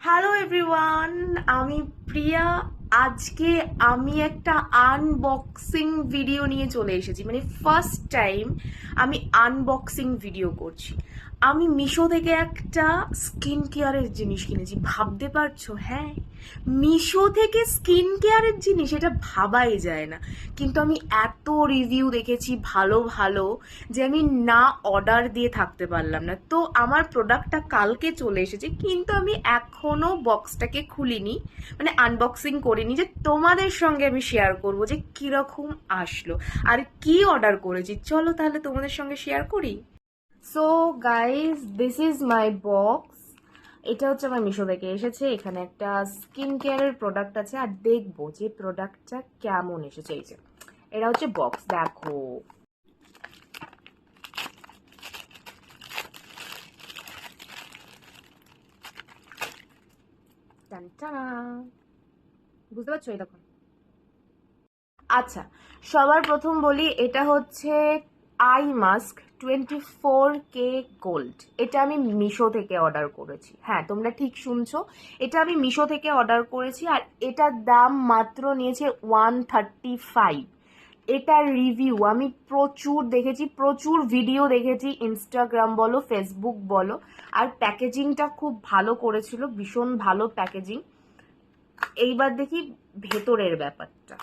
Hello everyone, আমি প্রিয়া। আজকে আমি একটা আনবক্সিং ভিডিও নিয়ে চলে এসেছি, মানে ফার্স্ট টাইম আমি আনবক্সিং ভিডিও করছি। আমি মিশো থেকে একটা স্কিন কেয়ারের জিনিস কিনেছি, ভাবতে পারছো? হ্যাঁ, মিশো থেকে স্কিন কেয়ারের জিনিস, এটা ভাবাই যায় না। কিন্তু আমি এত রিভিউ দেখেছি ভালো ভালো যে আমি না অর্ডার দিয়ে থাকতে পারলাম না। তো আমার প্রোডাক্টটা কালকে চলে এসেছে, কিন্তু আমি এখনো বক্সটাকে খুলিনি, মানে আনবক্সিং করিনি, যে তোমাদের সঙ্গে আমি শেয়ার করব যে কিরকম আসলো আর কি অর্ডার করেছি। চলো তাহলে তোমাদের সঙ্গে শেয়ার করি। So guys, this is my box. এটা হচ্ছে আমার মিশো থেকে এসেছে। এখানে একটা স্কিন কেয়ারের প্রোডাক্ট আছে, আর দেখবো যে প্রোডাক্টটা কেমন এসেছে। এই যে এটা হচ্ছে বক্স, দেখো। বুঝতে পারছো? এই দেখো। আচ্ছা, সবার প্রথম বলি, এটা হচ্ছে আই মাস্ক 24K গোল্ড। এটা আমি মিশো থেকে অর্ডার করেছি। হ্যাঁ, তোমরা ঠিক শুনছো, এটা আমি মিশো থেকে অর্ডার করেছি। আর এটার দাম মাত্র নিয়েছে 135। এটার রিভিউ আমি প্রচুর দেখেছি, প্রচুর ভিডিও দেখেছি, ইনস্টাগ্রাম বলো, ফেসবুক বলো। আর প্যাকেজিংটা খুব ভালো করেছিল, ভীষণ ভালো প্যাকেজিং। এইবার দেখি ভেতরের ব্যাপারটা।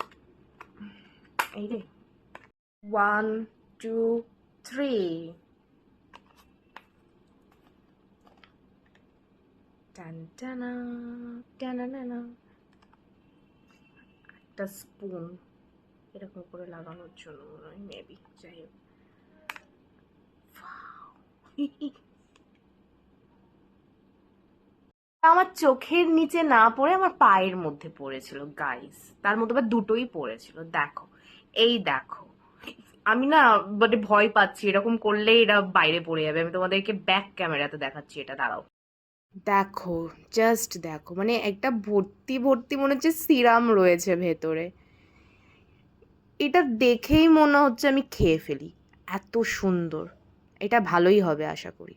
এই রে, 1 2 3, টান টানা টানা টানা। একটা স্পুন এরকম করে লাগানোর জন্য মনে হয়, মেবি। যাই হোক, আমার চোখের নিচে না পড়ে আমার পায়ের মধ্যে পড়েছিল গাইস। তার মধ্যে আবার দুটোই পড়েছিল, দেখো। এই দেখো, আমি না মানে ভয় পাচ্ছি, এরকম করলে এটা বাইরে পড়ে যাবে। আমি তোমাদেরকে ব্যাক ক্যামেরাতে দেখাচ্ছি, এটা দাঁড়াও। দেখো, জাস্ট দেখো, মানে একটা ভর্তি ভর্তি মনে হচ্ছে সিরাম রয়েছে ভেতরে। এটা দেখেই মনে হচ্ছে আমি খেয়ে ফেলি, এত সুন্দর। এটা ভালোই হবে আশা করি।